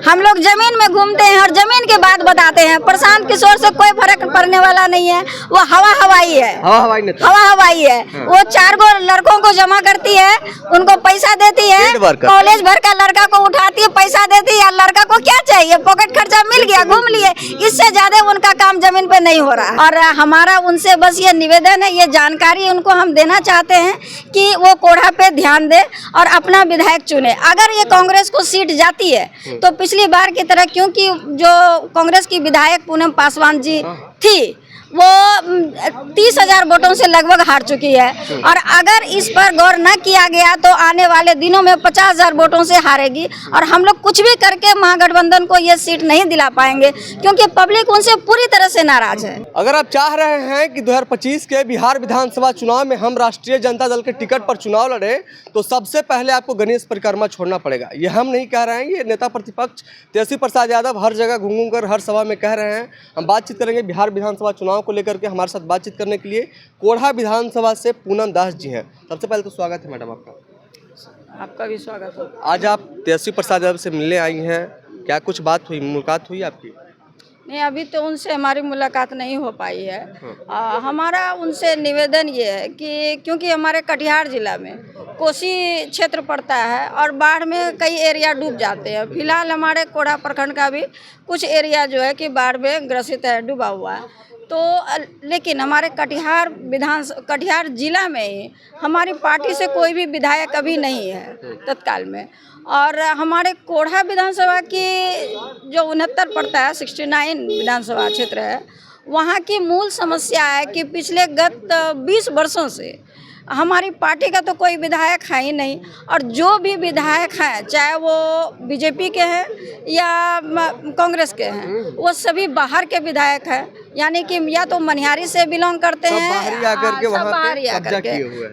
हम लोग जमीन में घूमते हैं और जमीन की बात बताते हैं। प्रशांत किशोर से कोई फर्क पड़ने वाला नहीं है, वो हवा हवाई है, हवा हवाई है। वो 4 गो लड़कों को जमा करती है, उनको पैसा देती है, कॉलेज भर का लड़का को उठाती है, पैसा देती है। लड़का को क्या चाहिए, पॉकेट खर्चा मिल गया, घूम लिए, इससे ज्यादा उनका काम जमीन पे नहीं हो रहा। और हमारा उनसे बस ये निवेदन है, ये जानकारी उनको हम देना चाहते हैं कि वो कोढ़ा पे ध्यान दे और अपना विधायक चुने। अगर ये कांग्रेस को सीट जाती है तो पिछली बार की तरह, क्योंकि जो कांग्रेस की विधायक पूनम पासवान जी थी वो 30,000 वोटों से लगभग हार चुकी है, और अगर इस पर गौर न किया गया तो आने वाले दिनों में 50,000 वोटों से हारेगी। और हम लोग कुछ भी करके महागठबंधन को ये सीट नहीं दिला पाएंगे, क्योंकि पब्लिक उनसे पूरी तरह से नाराज है। अगर आप चाह रहे हैं कि 2025 के बिहार विधानसभा चुनाव में हम राष्ट्रीय जनता दल के टिकट पर चुनाव लड़े, तो सबसे पहले आपको गणेश परिक्रमा छोड़ना पड़ेगा। ये हम नहीं कह रहे हैं, ये नेता प्रतिपक्ष तेजस्वी प्रसाद यादव हर जगह घूम कर हर सभा में कह रहे हैं। हम बातचीत करेंगे बिहार विधानसभा चुनाव को लेकर के। हमारे साथ बातचीत करने के लिए कोढ़ा विधानसभा से पूनम दास जी हैं। सबसे पहले तो स्वागत है मैडम आपका। आपका भी स्वागत है। आज आप तेजस्वी प्रसाद यादव से मिलने आई हैं, क्या कुछ बात हुई, मुलाकात हुई आपकी? नहीं, अभी तो उनसे हमारी मुलाकात नहीं हो पाई है। हमारा उनसे निवेदन ये है कि क्योंकि हमारे कटिहार जिला में कोसी क्षेत्र पड़ता है और बाढ़ में कई एरिया डूब जाते हैं। फिलहाल हमारे कोढ़ा प्रखंड का भी कुछ एरिया जो है कि बाढ़ में ग्रसित है, डूबा हुआ है। तो लेकिन हमारे कटिहार जिला में ही हमारी पार्टी से कोई भी विधायक अभी नहीं है तत्काल में। और हमारे कोढ़ा विधानसभा की जो 69 पड़ता है, 69 विधानसभा क्षेत्र है, वहाँ की मूल समस्या है कि पिछले गत 20 वर्षों से हमारी पार्टी का तो कोई विधायक है ही नहीं, और जो भी विधायक हैं, चाहे वो बीजेपी के हैं या कांग्रेस के हैं, वो सभी बाहर के विधायक हैं। यानी कि या तो मनिहारी से बिलोंग करते हैं,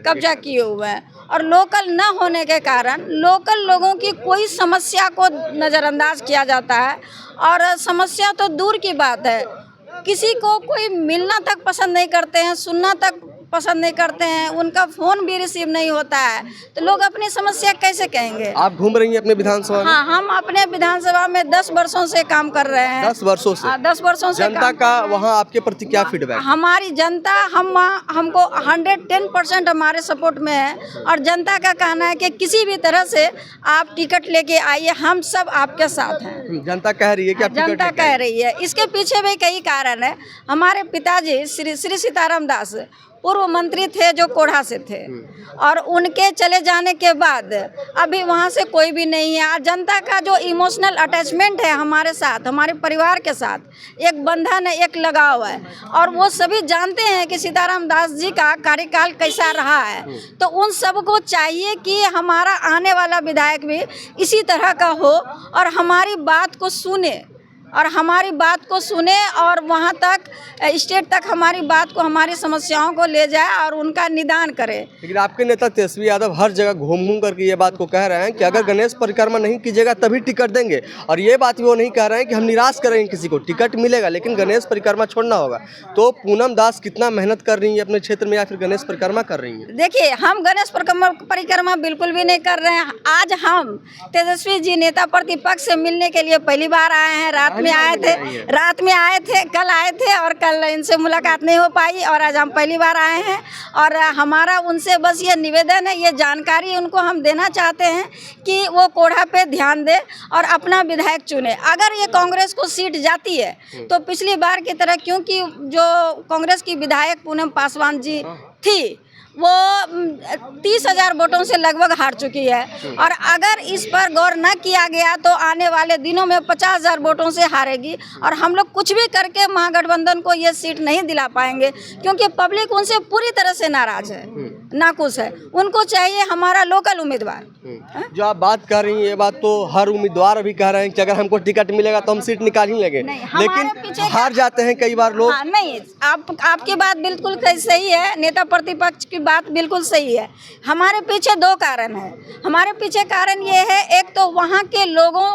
कब्जा किए हुए हैं। और लोकल न होने के कारण लोकल लोगों की कोई समस्या को नज़रअंदाज किया जाता है। और समस्या तो दूर की बात है, किसी को कोई मिलना तक पसंद नहीं करते हैं, सुनना तक पसंद नहीं करते हैं, उनका फोन भी रिसीव नहीं होता है, तो लोग अपनी समस्या कैसे कहेंगे? आप घूम रही हैं अपने विधानसभा में? हाँ, हम अपने विधानसभा में 10 वर्षों से काम कर रहे हैं। 10 वर्षों से? 10 वर्षों से। जनता का वहाँ आपके प्रति क्या फीडबैक? हमारी जनता हमको 110% हमारे सपोर्ट में है, और जनता का कहना है कि किसी भी तरह से आप टिकट लेके आइए, हम सब आपके साथ हैं। जनता कह रही है कि आप टिकट जनता कह रही है। इसके पीछे भी कई कारण है। हमारे पिताजी श्री सीताराम दास पूर्व मंत्री थे जो कोढ़ा से थे, और उनके चले जाने के बाद अभी वहाँ से कोई भी नहीं है। जनता का जो इमोशनल अटैचमेंट है हमारे साथ, हमारे परिवार के साथ, एक बंधन है, एक लगाव है, और वो सभी जानते हैं कि सीताराम दास जी का कार्यकाल कैसा रहा है। तो उन सबको चाहिए कि हमारा आने वाला विधायक भी इसी तरह का हो, और हमारी बात को सुने, और वहाँ तक स्टेट तक हमारी बात को, हमारी समस्याओं को ले जाए और उनका निदान करे। लेकिन आपके नेता तेजस्वी यादव हर जगह घूम करके ये बात को कह रहे हैं कि अगर गणेश परिक्रमा नहीं कीजिएगा तभी टिकट देंगे, और ये बात भी वो नहीं कह रहे हैं कि हम निराश करेंगे किसी को, टिकट मिलेगा लेकिन गणेश परिक्रमा छोड़ना होगा। तो पूनम दास कितना मेहनत कर रही है अपने क्षेत्र में, या फिर गणेश परिक्रमा कर रही है? देखिए, हम गणेश परिक्रमा बिल्कुल भी नहीं कर रहे हैं। आज हम तेजस्वी जी नेता प्रतिपक्ष से मिलने के लिए पहली बार आए हैं। रात में आए थे, कल आए थे, और कल इनसे मुलाकात नहीं हो पाई, और आज हम पहली बार आए हैं। और हमारा उनसे बस ये निवेदन है, ये जानकारी उनको हम देना चाहते हैं कि वो कोढ़ा पे ध्यान दे और अपना विधायक चुने। अगर ये कांग्रेस को सीट जाती है तो पिछली बार की तरह, क्योंकि जो कांग्रेस की विधायक पूनम पासवान जी थी वो 30,000 वोटों से लगभग हार चुकी है, और अगर इस पर गौर न किया गया तो आने वाले दिनों में 50,000 वोटों से हारेगी। और हम लोग कुछ भी करके महागठबंधन को ये सीट नहीं दिला पाएंगे, क्योंकि पब्लिक उनसे पूरी तरह से नाराज है, नाखुश है। उनको चाहिए हमारा लोकल उम्मीदवार। जो आप बात कर रही हैं, ये बात तो हर उम्मीदवार अभी कह रहे हैं कि अगर हमको टिकट मिलेगा तो हम सीट निकाल ही लेंगे, लेकिन हार जाते हैं कई बार लोग। नहीं, आपकी बात बिल्कुल सही है, नेता प्रतिपक्ष की बात बिल्कुल सही है। हमारे पीछे 2 कारण है। हमारे पीछे कारण ये है, एक तो वहाँ के लोगों,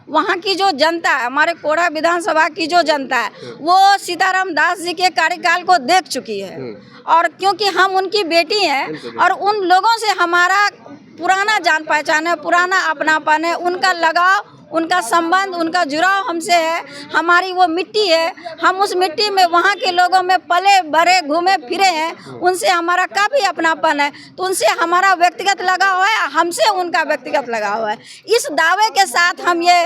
वहाँ की जो जनता है, हमारे कोढ़ा विधानसभा की जो जनता है, वो सीताराम दास जी के कार्यकाल को देख चुकी है, और क्योंकि हम उनकी बेटी हैं, और उन लोगों से हमारा पुराना जान पहचान है, पुराना अपनापन है, उनका लगाव उनका संबंध, उनका जुड़ाव हमसे है, हमारी वो मिट्टी है, हम उस मिट्टी में वहाँ के लोगों में पले भरे घूमे फिरे हैं, उनसे हमारा काफ़ी अपनापन है, तो उनसे हमारा व्यक्तिगत लगाव है, हमसे उनका व्यक्तिगत लगाव है। इस दावे के साथ हम ये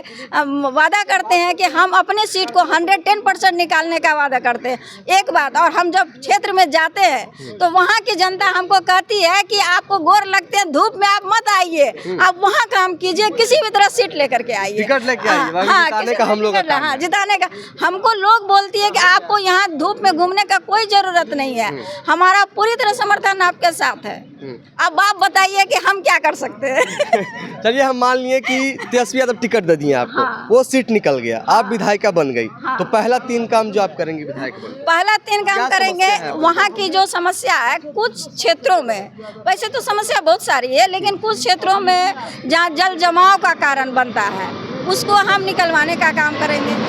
वादा करते हैं कि हम अपने सीट को 110% निकालने का वादा करते हैं। एक बात और, हम जब क्षेत्र में जाते हैं तो वहाँ की जनता हमको कहती है कि आपको गोर लगते हैं, धूप में आप मत आइए, आप वहाँ काम कीजिए, किसी भी तरह सीट लेकर के आइए, टिकट लेके आइए, जिताने का हम लोग, हाँ जिताने का। हमको लोग बोलती है कि आपको यहाँ धूप में घूमने का कोई जरूरत नहीं है, हमारा पूरी तरह समर्थन आपके साथ है। अब आप बताइए कि हम क्या कर सकते हैं। चलिए, हम मान लिए कि तेजस्वी यादव टिकट दे दिए आपको, हाँ। वो सीट निकल गया, आप विधायिका बन गई, हाँ। तो पहला 3 काम जो आप करेंगे विधायक बन, पहला 3 काम करेंगे, वहाँ की जो समस्या है कुछ क्षेत्रों में, वैसे तो समस्या बहुत सारी है, लेकिन कुछ क्षेत्रों में जहाँ जल जमाव का कारण बनता है उसको हम निकलवाने का काम करेंगे।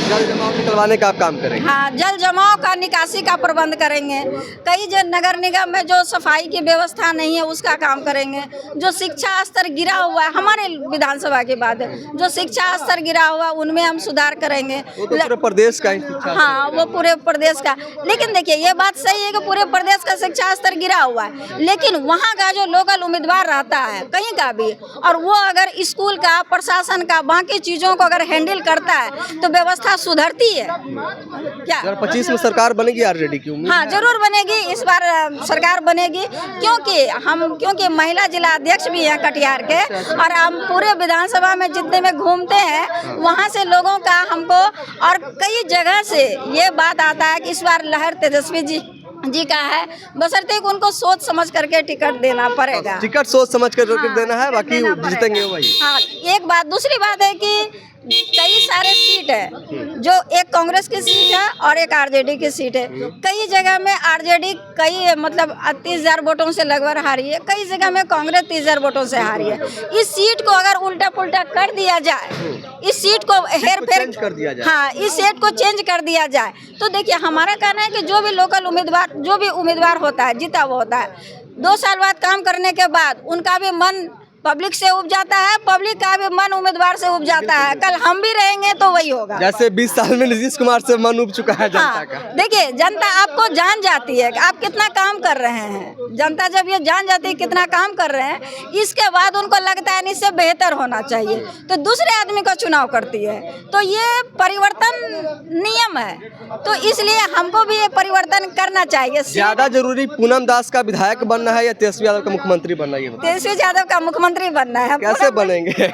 जल जमाव निकलवाने का आप काम करेंगे? हाँ, जल जमाव का निकासी का प्रबंध करेंगे। कई जो नगर निगम में जो सफाई की व्यवस्था नहीं है उसका काम करेंगे। जो शिक्षा स्तर गिरा हुआ है, हमारे विधानसभा के बाद जो शिक्षा स्तर गिरा हुआ उनमें हम सुधार करेंगे। वो तो पूरे प्रदेश का ही शिक्षा, हाँ, वो पूरे प्रदेश का। लेकिन देखिए, ये बात सही है कि पूरे प्रदेश का शिक्षा स्तर गिरा हुआ है, लेकिन वहाँ का जो लोकल उम्मीदवार रहता है कहीं का भी, और वो अगर स्कूल का, प्रशासन का, बाकी चीज़ों को अगर हैंडल करता है तो व्यवस्था सुधरती है। क्या 2025 में सरकार बनेगी आरजेडी की उम्मीद? हाँ, जरूर बनेगी, इस बार सरकार बनेगी, क्योंकि महिला जिला अध्यक्ष भी हैं कटिहार के, और हम पूरे विधानसभा में जितने में घूमते हैं वहाँ से लोगों का हमको और कई जगह से ये बात आता है कि इस बार लहर तेजस्वी जी का है, बशर्ते कि उनको सोच समझ करके टिकट देना पड़ेगा। टिकट सोच समझ कर देना है, बाकी जीतेंगे वही। हाँ, एक बात। दूसरी बात है कि कई सारे सीट है, जो एक कांग्रेस की सीट है और एक आरजेडी की सीट है। कई जगह में आरजेडी मतलब 30,000 वोटों से लगभग हारी है, कई जगह में कांग्रेस 30,000 वोटों से हारी है। इस सीट को अगर उल्टा पुल्टा कर दिया जाए, इस सीट को हेर फेर कर दिया जाए, हाँ, इस सीट को चेंज कर दिया जाए, तो देखिए हमारा कहना है कि जो भी लोकल उम्मीदवार, जो भी उम्मीदवार होता है, जीता वो होता है, 2 साल बाद काम करने के बाद उनका भी मन पब्लिक से उब जाता है, पब्लिक का भी मन उम्मीदवार से उब जाता है। कल हम भी रहेंगे तो वही होगा। जैसे 20 साल में नीतीश कुमार से मन उब चुका है जनता का। देखिए, जनता आपको जान जाती है कि आप कितना काम कर रहे हैं। जनता जब ये जान जाती है कितना काम कर रहे हैं, इसके बाद उनको लगता है इससे बेहतर होना चाहिए, तो दूसरे आदमी का चुनाव करती है। तो ये परिवर्तन नियम है, तो इसलिए हमको भी ये परिवर्तन करना चाहिए। ज्यादा जरूरी पूनम दास का विधायक बनना है या तेजस्वी यादव का मुख्यमंत्री बनना? ये तेजस्वी यादव का मुख्यमंत्री बनना है। कैसे बनेंगे?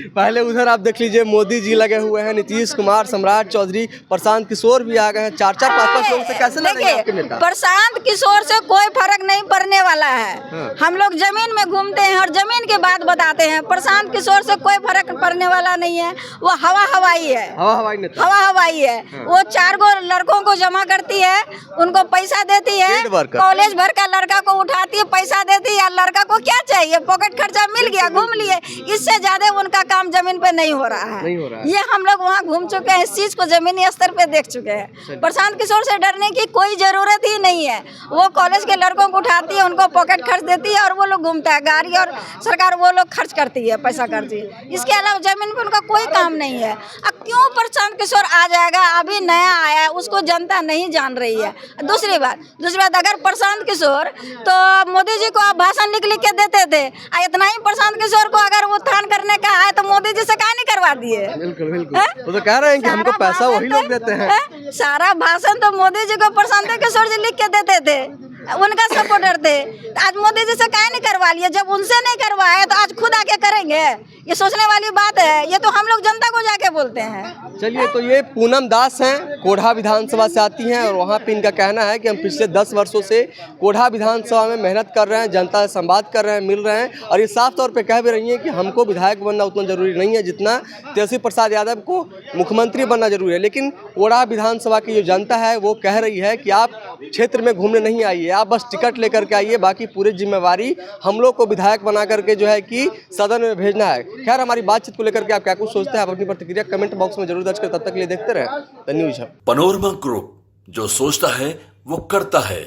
पहले उधर आप देख लीजिए, मोदी जी लगे हुए हैं, नीतीश कुमार, सम्राट चौधरी, प्रशांत किशोर भी आ गए हैं, 4-4, 5-5 लोग से कैसे लड़ेंगे आपके नेता? प्रशांत किशोर से कोई फर्क नहीं पड़ने वाला है। हाँ। हम लोग जमीन में घूमते हैं और जमीन की बात बताते हैं। प्रशांत किशोर से कोई फर्क पड़ने वाला नहीं है, वो हवा हवाई है, हवा हवाई नेता, हवा हवाई है। हाँ। वो 4 गो लड़कों को जमा करती है, उनको पैसा देती है, कॉलेज भर का लड़का को उठाती है, पैसा देती है। लड़का को क्या चाहिए? पॉकेट खर्चा मिल गया, घूम लिए, इससे ज्यादा उनका काम जमीन पे नहीं हो रहा है। ये हम लोग वहाँ घूम चुके हैं, इस चीज को जमीनी स्तर पे देख चुके हैं। प्रशांत किशोर से डरने की कोई जरूरत ही नहीं है। वो कॉलेज के लड़कों को उठाती है, उनको पॉकेट खर्च देती है और वो लोग घूमता है, गाड़ी और सरकार वो लोग खर्च करती है, पैसा करती है। इसके अलावा जमीन पे उनका कोई काम नहीं है। अब क्यों प्रशांत किशोर आ जाएगा? अभी नया आया है, उसको जनता नहीं जान रही है। दूसरी बात, अगर प्रशांत किशोर तो मोदी जी को आप भाषण लिख के देते थे, इतना ही प्रशांत किशोर को अगर उत्थान करने का है तो मोदी जी से काहे नहीं करवा दिए? बिल्कुल बिल्कुल, वो तो कह रहे हैं कि हमको पैसा वही लोग देते हैं। सारा भाषण तो मोदी जी को प्रशांत किशोर जी लिख के देते थे, उनका सपोर्टर थे। आज मोदी जी से काहे नहीं करवा लिए? जब उनसे नहीं करवाए तो आज खुद आके करेंगे? ये सोचने वाली बात है। ये तो हम लोग जनता को जाके बोलते हैं। चलिए, तो ये पूनम दास हैं, कोढ़ा विधानसभा से आती हैं, और वहाँ पे इनका कहना है कि हम पिछले 10 वर्षों से कोढ़ा विधानसभा में मेहनत कर रहे हैं, जनता से संवाद कर रहे हैं, मिल रहे हैं, और ये साफ तौर पे कह भी रही हैं कि हमको विधायक बनना उतना जरूरी नहीं है जितना तेजस्वी प्रसाद यादव को मुख्यमंत्री बनना जरूरी है। लेकिन कोढ़ा विधानसभा की जो जनता है वो कह रही है कि आप क्षेत्र में घूमने नहीं आइए, आप बस टिकट लेकर के आइए, बाकी पूरी जिम्मेवारी हम लोग को विधायक बना करके जो है कि सदन में भेजना है। खैर, हमारी बातचीत को लेकर के आप क्या कुछ सोचते हैं, आप अपनी प्रतिक्रिया कमेंट बॉक्स में जरूर दर्ज करें। तब तक के लिए देखते रहें the news hub. Panorama group, जो सोचता है वो करता है।